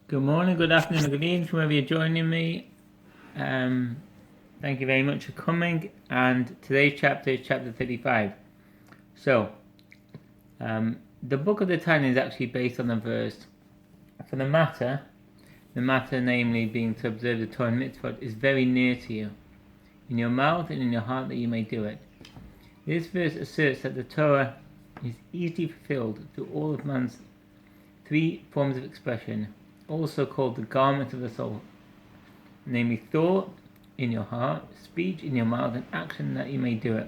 Good morning, good afternoon, and good evening, wherever you're joining me. Thank you very much for coming. And today's chapter is chapter 35. So, the book of the Tanya is actually based on a verse. For the matter namely being to observe the Torah and mitzvot, is very near to you, in your mouth and in your heart, that you may do it. This verse asserts that the Torah is easily fulfilled through all of man's three forms of expression, also called the garment of the soul, namely thought in your heart, speech in your mouth, and action that you may do it.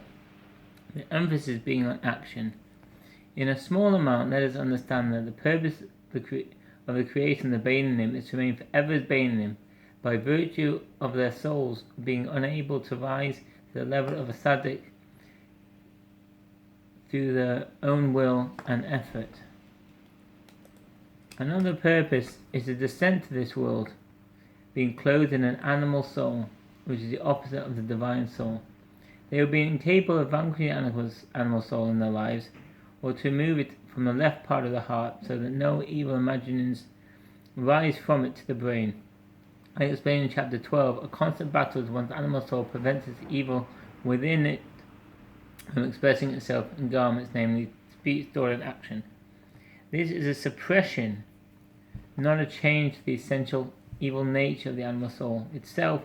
The emphasis being on action. In a small amount, let us understand that the purpose of the creation of the Beinim is to remain forever as Beinim, by virtue of their souls being unable to rise to the level of a tzaddik through their own will and effort. Another purpose is the descent to this world, being clothed in an animal soul, which is the opposite of the divine soul. They will be incapable of vanquishing the animal soul in their lives, or to remove it from the left part of the heart, so that no evil imaginings rise from it to the brain. I explained in chapter 12, a constant battle with one's animal soul prevents its evil within it from expressing itself in garments, namely speech, thought, and action. This is a suppression, not a change to the essential evil nature of the animal soul itself,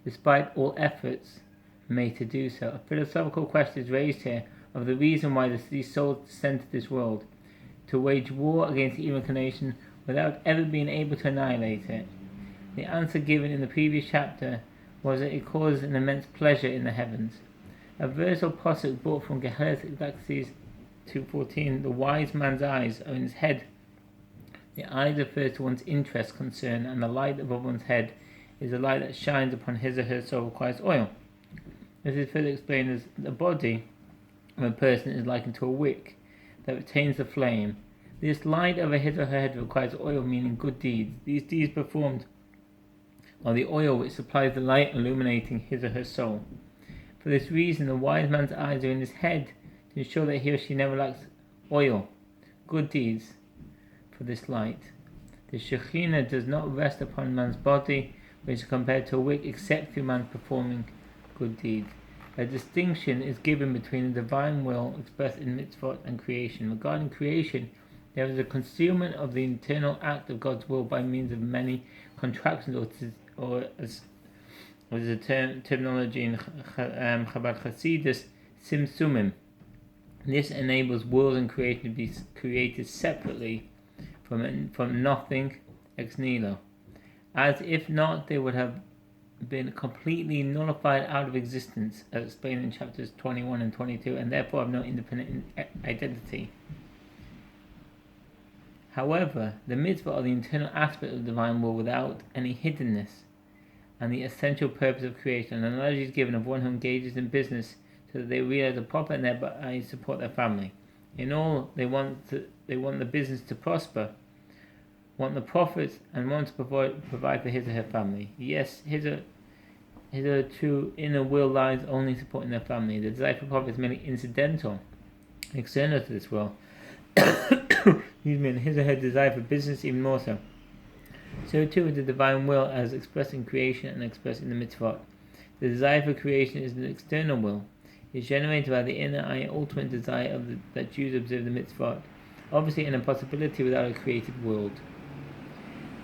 despite all efforts made to do so. A philosophical question is raised here of the reason why these souls descend to this world, to wage war against the evil inclination without ever being able to annihilate it. The answer given in the previous chapter was that it causes an immense pleasure in the heavens. A verse or posuk brought from Gehalas Ecclesiastes 2:14, the wise man's eyes are in his head. The eyes refer to one's interest, concern, and the light above one's head is the light that shines upon his or her soul, requires oil. This is further explained as the body of a person is likened to a wick that retains the flame. This light over his or her head requires oil, meaning good deeds. These deeds performed are the oil which supplies the light illuminating his or her soul. For this reason, the wise man's eyes are in his head, to ensure that he or she never lacks oil, good deeds, for this light. The Shekhinah does not rest upon man's body, which is compared to a wick, except through man performing good deeds. A distinction is given between the divine will expressed in mitzvot and creation. Regarding creation, there is a concealment of the internal act of God's will by means of many contractions, or as a terminology in Chabad Hasidus, simsumim. This enables worlds and creation to be created separately from nothing ex nihilo. As if not, they would have been completely nullified out of existence, as explained in chapters 21 and 22, and therefore have no independent identity. However, the mitzvah are the internal aspect of the divine will without any hiddenness, and the essential purpose of creation. An analogy is given of one who engages in business so that they realize the profit and thereby support their family. In all, they want the business to prosper, want the profits, and want to provide for his or her family. Yes, his or true inner will lies only supporting their family. The desire for profit is merely incidental, external to this will. And his or her desire for business even more so. So too is the divine will, as expressed in creation and expressed in the mitzvot. The desire for creation is an external will. It is generated by the inner eye, ultimate desire that Jews observe the mitzvot, obviously an impossibility without a created world.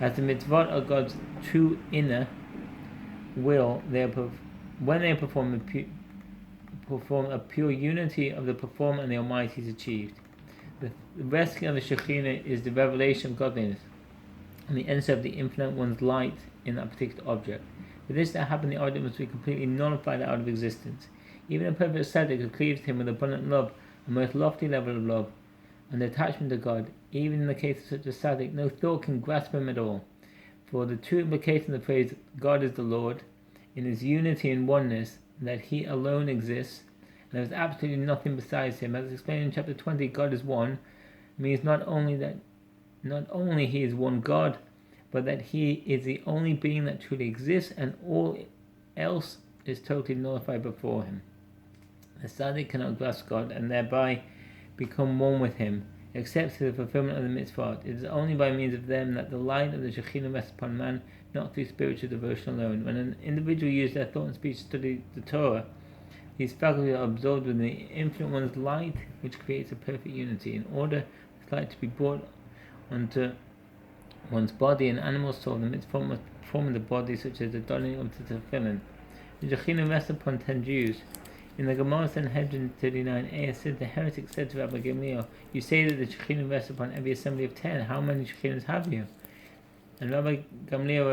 As the mitzvot are God's true inner will, when they perform a pure unity of the performer and the Almighty is achieved. The resting of the Shekhinah is the revelation of godliness, and the answer of the infinite one's light in that particular object. For this to happen, the object must be completely nullified out of existence. Even a perfect tzaddik who cleaves to him with abundant love, a most lofty level of love and attachment to God, even in the case of such a tzaddik, no thought can grasp him at all. For the true implication of the phrase God is the Lord, in his unity and oneness, that he alone exists, and there is absolutely nothing besides him. As explained in chapter 20, God is one, means not only he is one God, but that he is the only being that truly exists, and all else is totally nullified before him. The tzaddik cannot grasp God and thereby become one with him. except to the fulfillment of the mitzvot. It is only by means of them that the light of the Shekhinah rests upon man, not through spiritual devotion alone. When an individual uses their thought and speech to study the Torah, these faculties are absorbed within the Infinite One's light, which creates a perfect unity. In order for this light to be brought onto one's body and animal soul, the mitzvot must perform in the body, such as the donning of the tefillin. The Shekhinah rests upon 10 Jews. In the Gemara Sanhedrin 39a, it said the heretic said to Rabbi Gamliel, "You say that the Shekhinah rests upon every assembly of 10. How many Shekhinahs have you?" And Rabbi Gamliel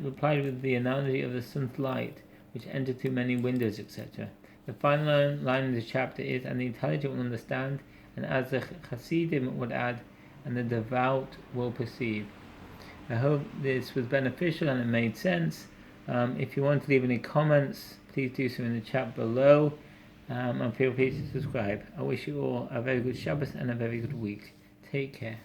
replied with the analogy of the sun's light, which entered through many windows, etc. The final line in the chapter is, "And the intelligent will understand, and as the Hasidim would add, and the devout will perceive." I hope this was beneficial and it made sense. If you want to leave any comments, please do so in the chat below, and feel free to subscribe. I wish you all a very good Shabbos and a very good week. Take care.